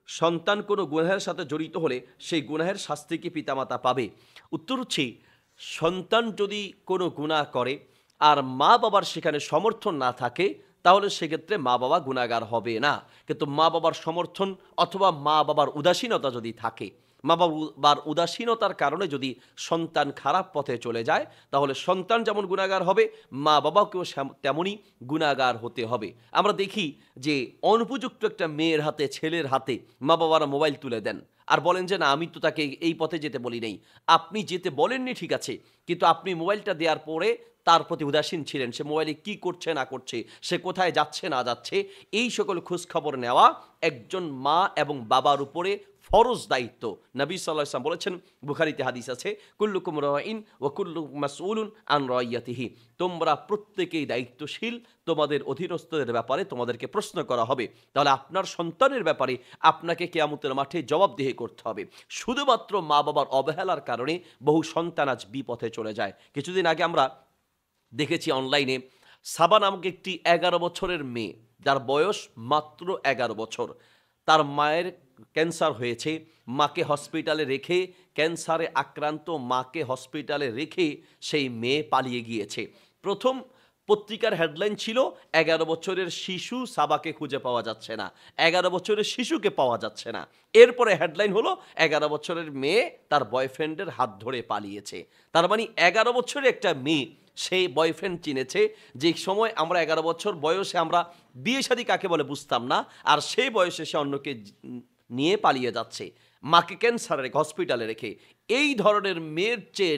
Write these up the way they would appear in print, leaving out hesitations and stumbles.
সন্তান কোনো গুনাহের সাথে জড়িত হলে সেই গুনাহের শাস্তি কি পিতামাতা পাবে? উত্তর হচ্ছে, সন্তান যদি কোনো গুনাহ করে আর মা বাবার সেখানে সমর্থন না থাকে, তাহলে সেক্ষেত্রে মা বাবা গুনাহগার হবে না। কিন্তু মা বাবার সমর্থন অথবা মা বাবার উদাসীনতা যদি থাকে, মা বাবার উদাসীনতার কারণে যদি সন্তান খারাপ পথে চলে যায়, তাহলে সন্তান যেমন গুনাহগার হবে, মা বাবাকেও তেমনই গুনাহগার হতে হবে। আমরা দেখি যে অনুপযুক্ত একটা মেয়ের হাতে, ছেলের হাতে মা বাবারা মোবাইল তুলে দেন আর বলেন যে, না আমি তো তাকে এই পথে যেতে বলি নাই। আপনি যেতে বলেননি ঠিক আছে, কিন্তু আপনি মোবাইলটা দেওয়ার পরে তার প্রতি উদাসীন ছিলেন। সে মোবাইলে কি করছে না করছে, সে কোথায় যাচ্ছে না যাচ্ছে, এই সকল খোঁজখবর নেওয়া একজন মা এবং বাবার উপরে ফরজ দায়িত্ব। নবী সাল্লাল্লাহু আলাইহি ওয়াসাল্লাম বলেছেন, বুখারীতে হাদিস আছে, কুল্লুকুম রাইন ওয়া কুল্লুকুম মাসউলুন আন রাইয়াতিহি। তোমরা প্রত্যেকেই দায়িত্বশীল, তোমাদের অধীনস্থদের ব্যাপারে তোমাদেরকে প্রশ্ন করা হবে। তাহলে আপনার সন্তানের ব্যাপারে আপনাকে কিয়ামতের মাঠে জবাবদিহি করতে হবে। শুধুমাত্র মা বাবার অবহেলার কারণে বহু সন্তান আজ বিপথে চলে যায়। কিছুদিন আগে আমরা দেখেছি অনলাইনে, সাবা নামক একটি 11 বছরের মেয়ে, যার বয়স মাত্র 11 বছর। তার মায়ের ক্যান্সার হয়েছে, মাকে হসপিটালে রেখে, ক্যান্সারে আক্রান্ত মাকে হসপিটালে রেখে সেই মেয়ে পালিয়ে গিয়েছে। প্রথম পত্রিকার হেডলাইন ছিল, 11 বছরের শিশু সাবাকে খুঁজে পাওয়া যাচ্ছে না, 11 বছরের শিশুকে পাওয়া যাচ্ছে না। এরপরে হেডলাইন হলো, 11 বছরের মেয়ে তার বয়ফ্রেন্ডের হাত ধরে পালিয়েছে। তার মানে 11 বছরের একটা মেয়ে সেই বয়ফ্রেন্ড চিনেছে, যে সময় আমরা 11 বছর বয়সে আমরা বিয়ে শাদী কাকে বলে বুঝতাম না, আর সেই বয়সে সে অন্যকে নিয়ে পালিয়ে যাচ্ছে, মাকে ক্যান্সারে রেখে হসপিটালে রেখে। এই ধরনের মেয়ের চেয়ে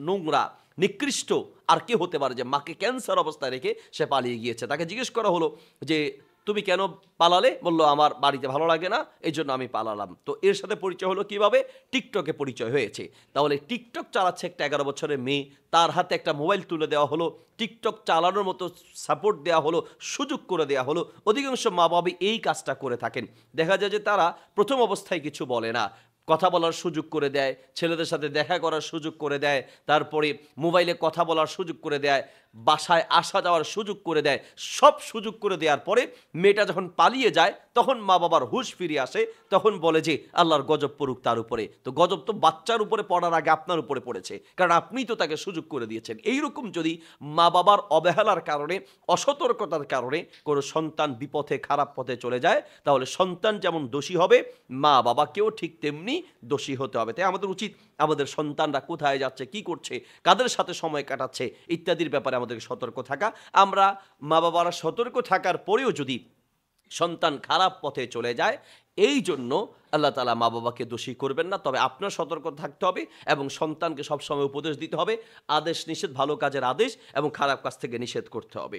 নোংরা নিকৃষ্ট আর কে হতে পারে, যে মাকে ক্যান্সার অবস্থায় রেখে সে পালিয়ে গিয়েছে। তাকে জিজ্ঞেস করা হলো যে, তুমি কেন পালালে? বলল, আমার বাড়িতে ভালো লাগে না, এই জন্য আমি পালালাম। তো এর সাথে পরিচয় হলো কিভাবে? টিকটকে পরিচয় হয়েছে। তাহলে টিকটক চালাচ্ছে একটা 11 বছরের মেয়ে, তার হাতে একটা মোবাইল তুলে দেওয়া হলো, টিকটক চালানোর মতো সাপোর্ট দেওয়া হলো, সুযোগ করে দেওয়া হলো। অধিকাংশ মা বাবা এই কাজটা করে থাকেন। দেখা যায় যে তারা প্রথম অবস্থায় কিছু বলে না, কথা বলার সুযোগ করে দেয়, ছেলেদের সাথে দেখা করার সুযোগ করে দেয়, তারপরে মোবাইলে কথা বলার সুযোগ করে দেয়, বাসায় আসা যাওয়ার সুযোগ করে দেয়। সব সুযোগ করে দেওয়ার পরে মেয়েটা যখন পালিয়ে যায়, তখন মা বাবার হুঁশ ফিরে আসে, তখন বলে যে আল্লাহর গজব পড়ুক তার উপরে। তো গজব তো বাচ্চার উপরে পড়ার আগে আপনার উপরে পড়েছে, কারণ আপনিই তো তাকে সুযোগ করে দিয়েছেন। এইরকম যদি মা বাবার অবহেলার কারণে, অসতর্কতার কারণে কোনো সন্তান বিপথে, খারাপ পথে চলে যায়, তাহলে সন্তান যেমন দোষী হবে, মা বাবাকেও ঠিক তেমনি দোষী হতে হবে। তাই আমাদের উচিত আমাদের সন্তানরা কোথায় যাচ্ছে, কি করছে, কাদের সাথে সময় কাটাচ্ছে ইত্যাদির ব্যাপারে আমাদেরকে সতর্ক থাকা। আমরা মা বাবারা সতর্ক থাকার পরেও যদি সন্তান খারাপ পথে চলে যায়, এই জন্য আল্লাহ তাআলা মা বাবাকে দোষী করবেন না। তবে আপনার সতর্ক থাকতে হবে এবং সন্তানকে সবসময় উপদেশ দিতে হবে, আদেশ নিষেধ, ভালো কাজের আদেশ এবং খারাপ কাজ থেকে নিষেধ করতে হবে।